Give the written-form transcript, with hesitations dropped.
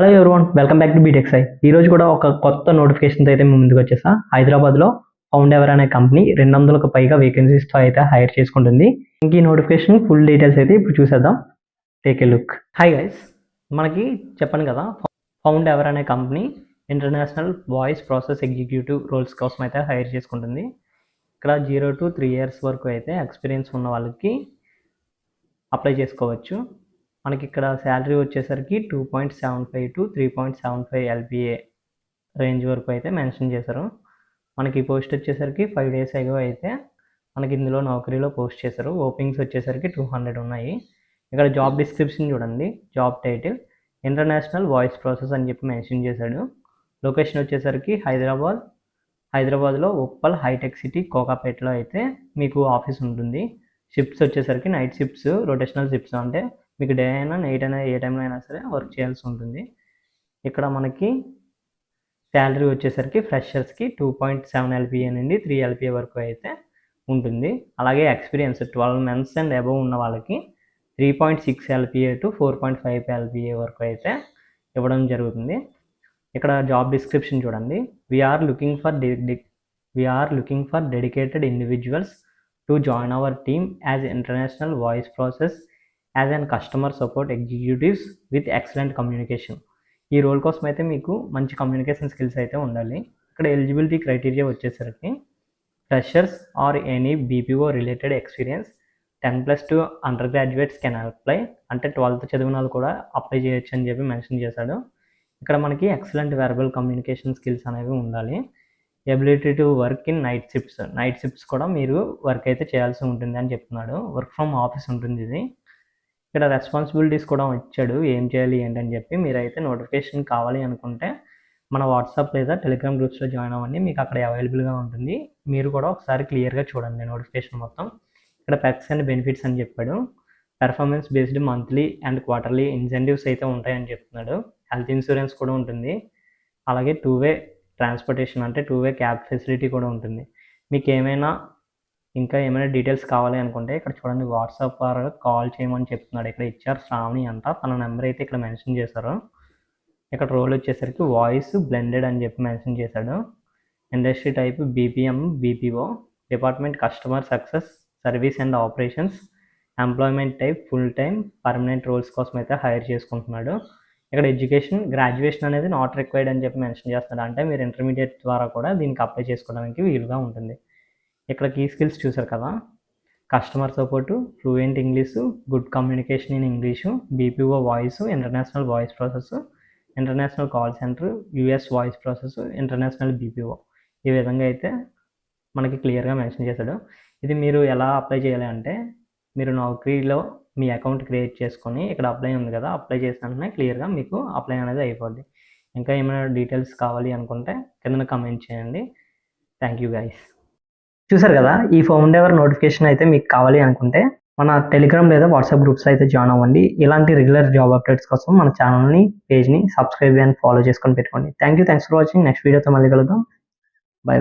Hello everyone, welcome back to బీటెక్సై. ఈ రోజు కూడా ఒక కొత్త నోటిఫికేషన్తో అయితే మేము ముందుకు వచ్చేసా. హైదరాబాద్లో ఫౌండ్ ఎవర్ అనే కంపెనీ 200కు పైగా వేకెన్సీస్తో అయితే హైర్ చేసుకుంటుంది. ఇంక ఈ నోటిఫికేషన్ ఫుల్ డీటెయిల్స్ అయితే ఇప్పుడు చూసేద్దాం. Take a look. Hi guys, మనకి చెప్పాను కదా, ఫౌండ్ ఎవర్ అనే company international voice process executive roles కోసం అయితే హైర్ చేసుకుంటుంది. ఇక్కడ 0 to 3 years వరకు అయితే ఎక్స్పీరియన్స్ ఉన్న వాళ్ళకి అప్లై చేసుకోవచ్చు. మనకి ఇక్కడ శాలరీ వచ్చేసరికి 2.75 to 3.75 LPA రేంజ్ వరకు అయితే మెన్షన్ చేశారు. మనకి పోస్ట్ వచ్చేసరికి 5 days అగో అయితే మనకి ఇందులో నౌకరీలో పోస్ట్ చేశారు. ఓపెనింగ్స్ వచ్చేసరికి 200 ఉన్నాయి. ఇక్కడ జాబ్ డిస్క్రిప్షన్ చూడండి. Job title international voice process అని చెప్పి మెన్షన్ చేశాడు. లొకేషన్ వచ్చేసరికి హైదరాబాద్లో ఉప్పల్ హైటెక్ సిటీ కోకాపేటలో అయితే మీకు ఆఫీస్ ఉంటుంది. షిఫ్ట్స్ వచ్చేసరికి నైట్ షిఫ్ట్స్, రొటేషనల్ షిఫ్ట్స్, అంటే మీకు డే అయినా నైట్ అయినా ఏ టైంలో అయినా సరే వర్క్ చేయాల్సి ఉంటుంది. ఇక్కడ మనకి శాలరీ వచ్చేసరికి ఫ్రెషర్స్కి 2.7 LPA నుండి 3 LPA వరకు అయితే ఉంటుంది. అలాగే ఎక్స్పీరియన్స్ 12 months అండ్ అబవ్ ఉన్న వాళ్ళకి 3.6 LPA to 4.5 LPA వరకు అయితే ఇవ్వడం జరుగుతుంది. ఇక్కడ జాబ్ డిస్క్రిప్షన్ చూడండి. We are looking for dedicated individuals to join our team as international voice process as and customer support executives with excellent communication. ఈ రోల్ కోసం అయితే మీకు మంచి కమ్యూనికేషన్ స్కిల్స్ అయితే ఉండాలి. ఇక్కడ ఎలిజిబిలిటీ క్రైటీరియా వచ్చేసరికి freshers or any BPO related experience 10+ to undergraduates can apply, అంటే 12th చదివిన వాళ్ళు కూడా అప్లై చేయొచ్చు అని చెప్పి మెన్షన్ చేశాడు. ఇక్కడ మనకి ఎక్సలెంట్ వెర్బల్ కమ్యూనికేషన్ స్కిల్స్ అనేవి ఉండాలి. Ability to work in night shifts కూడా మీరు వర్క్ అయితే చేయాల్సి ఉంటుంది అని చెప్తున్నాడు. వర్క్ ఫ్రమ్ ఆఫీస్ ఉంటుంది ఇది. ఇక్కడ రెస్పాన్సిబిలిటీస్ కూడా ఇచ్చాడు, ఏం చేయాలి ఏంటని చెప్పి. మీరైతే నోటిఫికేషన్ కావాలి అనుకుంటే మన వాట్సాప్ లేదా టెలిగ్రామ్ గ్రూప్స్లో జాయిన్ అవ్వండి, మీకు అక్కడ అవైలబుల్గా ఉంటుంది. మీరు కూడా ఒకసారి క్లియర్గా చూడండి నోటిఫికేషన్ మొత్తం. ఇక్కడ పెక్స్ అండ్ బెనిఫిట్స్ అని చెప్పాడు. Performance based monthly and quarterly incentives అయితే ఉంటాయని చెప్తున్నాడు. హెల్త్ ఇన్సూరెన్స్ కూడా ఉంటుంది. అలాగే 2-way ట్రాన్స్పోర్టేషన్, అంటే 2-way క్యాబ్ ఫెసిలిటీ కూడా ఉంటుంది. మీకు ఇంకా ఏమైనా డీటెయిల్స్ కావాలి అనుకుంటే ఇక్కడ చూడండి, వాట్సాప్ ద్వారా కాల్ చేయమని చెప్తున్నాడు. ఇక్కడ ఇచ్చారు శ్రావణి అంట, తన నెంబర్ అయితే ఇక్కడ మెన్షన్ చేశారు. ఇక్కడ రోల్ వచ్చేసరికి వాయిస్ బ్లెండెడ్ అని చెప్పి మెన్షన్ చేశాడు. Industry type BPM BPO, department customer success service and operations, employment type full time permanent roles కోసం అయితే హైర్ చేసుకుంటున్నాడు. ఇక్కడ గ్రాడ్యుయేషన్ అనేది నాట్ రిక్వైర్డ్ అని చెప్పి మెన్షన్ చేస్తున్నాడు, అంటే మీరు ఇంటర్మీడియట్ ద్వారా కూడా దీనికి అప్లై చేసుకోవడానికి వీలుగా ఉంటుంది. ఇక్కడ కీ స్కిల్స్ చూసారు కదా, customer support, fluent English, good communication in English, BPO voice, international voice process, international call centre, US voice process, international BPO. ఈ విధంగా అయితే మనకి క్లియర్గా మెన్షన్ చేశాడు. ఇది మీరు ఎలా అప్లై చేయాలి అంటే, మీరు నౌకరీలో మీ అకౌంట్ క్రియేట్ చేసుకొని ఇక్కడ అప్లై ఉంది కదా, అప్లై చేసినట్లనే క్లియర్గా మీకు అప్లై అనేది అయిపోద్ది. ఇంకా ఏమైనా డీటెయిల్స్ కావాలి అనుకుంటే కింద కమెంట్ చేయండి. Thank you guys. చూసారు కదా, ఈ ఫౌండ్ ఎవర్ నోటిఫికేషన్ అయితే మీకు కావాలి అనుకుంటే మన టెలిగ్రామ్ లేదా వాట్సాప్ గ్రూప్స్ అయితే జాయిన్ అవ్వండి. ఇలాంటి రెగ్యులర్ జాబ్ అప్డేట్స్ కోసం మన ఛానల్ని, పేజ్ని సబ్స్క్రైబ్ అండ్ ఫాలో చేసుకొని పెట్టుకోండి. Thanks for watching. నెక్స్ట్ వీడియోతో మళ్ళీ కలుద్దాం. బై.